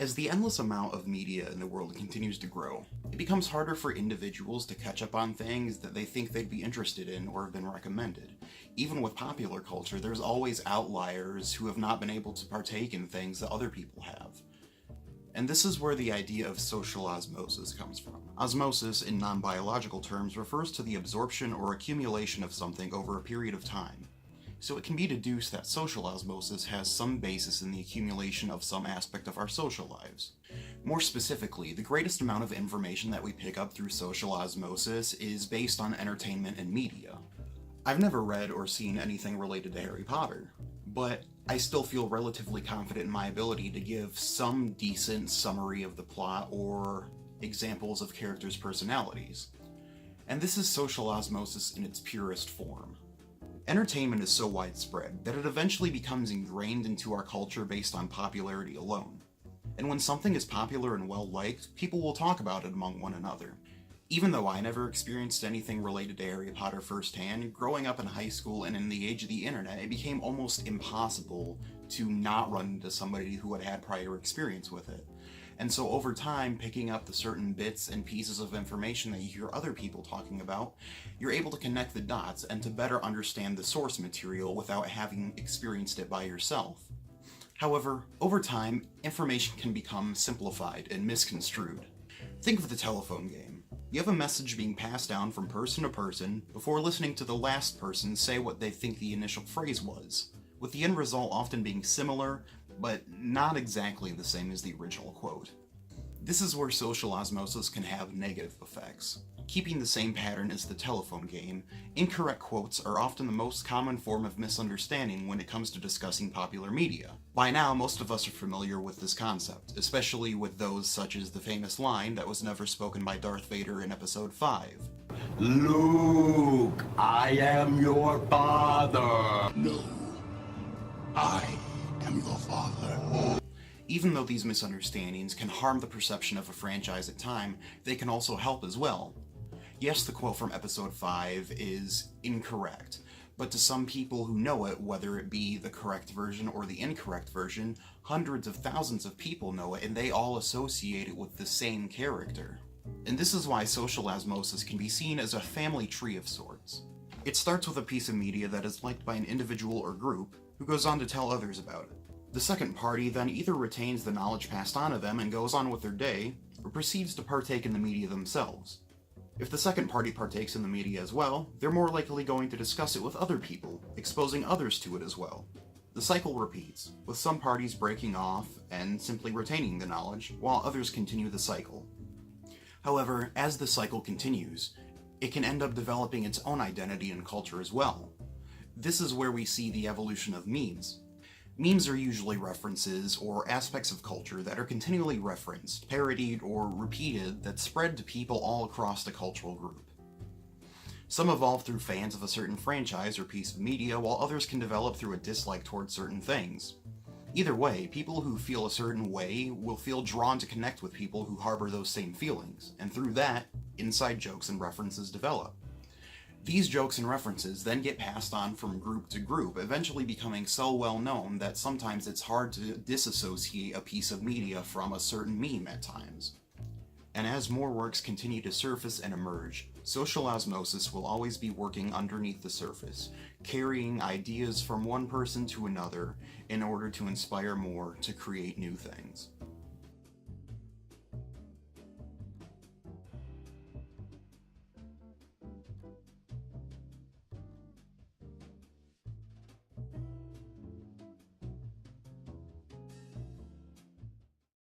As the endless amount of media in the world continues to grow, it becomes harder for individuals to catch up on things that they think they'd be interested in or have been recommended. Even with popular culture, there's always outliers who have not been able to partake in things that other people have. And this is where the idea of social osmosis comes from. Osmosis, in non-biological terms, refers to the absorption or accumulation of something over a period of time. So it can be deduced that social osmosis has some basis in the accumulation of some aspect of our social lives. More specifically, the greatest amount of information that we pick up through social osmosis is based on entertainment and media. I've never read or seen anything related to Harry Potter, but I still feel relatively confident in my ability to give some decent summary of the plot or examples of characters' personalities. And this is social osmosis in its purest form. Entertainment is so widespread that it eventually becomes ingrained into our culture based on popularity alone. And when something is popular and well-liked, people will talk about it among one another. Even though I never experienced anything related to Harry Potter firsthand, growing up in high school and in the age of the internet, it became almost impossible to not run into somebody who had had prior experience with it. And so over time, picking up the certain bits and pieces of information that you hear other people talking about, you're able to connect the dots and to better understand the source material without having experienced it by yourself. However, over time, information can become simplified and misconstrued. Think of the telephone game. You have a message being passed down from person to person before listening to the last person say what they think the initial phrase was, with the end result often being similar, but not exactly the same as the original quote. This is where social osmosis can have negative effects. Keeping the same pattern as the telephone game, incorrect quotes are often the most common form of misunderstanding when it comes to discussing popular media. By now, most of us are familiar with this concept, especially with those such as the famous line that was never spoken by Darth Vader in Episode 5. Luke, I am your father. No, I am your father. Even though these misunderstandings can harm the perception of a franchise at time, they can also help as well. Yes, the quote from Episode 5 is incorrect, but to some people who know it, whether it be the correct version or the incorrect version, hundreds of thousands of people know it and they all associate it with the same character. And this is why social osmosis can be seen as a family tree of sorts. It starts with a piece of media that is liked by an individual or group, who goes on to tell others about it. The second party then either retains the knowledge passed on to them and goes on with their day, or proceeds to partake in the media themselves. If the second party partakes in the media as well, they're more likely going to discuss it with other people, exposing others to it as well. The cycle repeats, with some parties breaking off and simply retaining the knowledge, while others continue the cycle. However, as the cycle continues, it can end up developing its own identity and culture as well. This is where we see the evolution of memes. Memes are usually references or aspects of culture that are continually referenced, parodied, or repeated that spread to people all across the cultural group. Some evolve through fans of a certain franchise or piece of media, while others can develop through a dislike towards certain things. Either way, people who feel a certain way will feel drawn to connect with people who harbor those same feelings, and through that, inside jokes and references develop. These jokes and references then get passed on from group to group, eventually becoming so well known that sometimes it's hard to disassociate a piece of media from a certain meme at times. And as more works continue to surface and emerge, social osmosis will always be working underneath the surface, carrying ideas from one person to another in order to inspire more to create new things.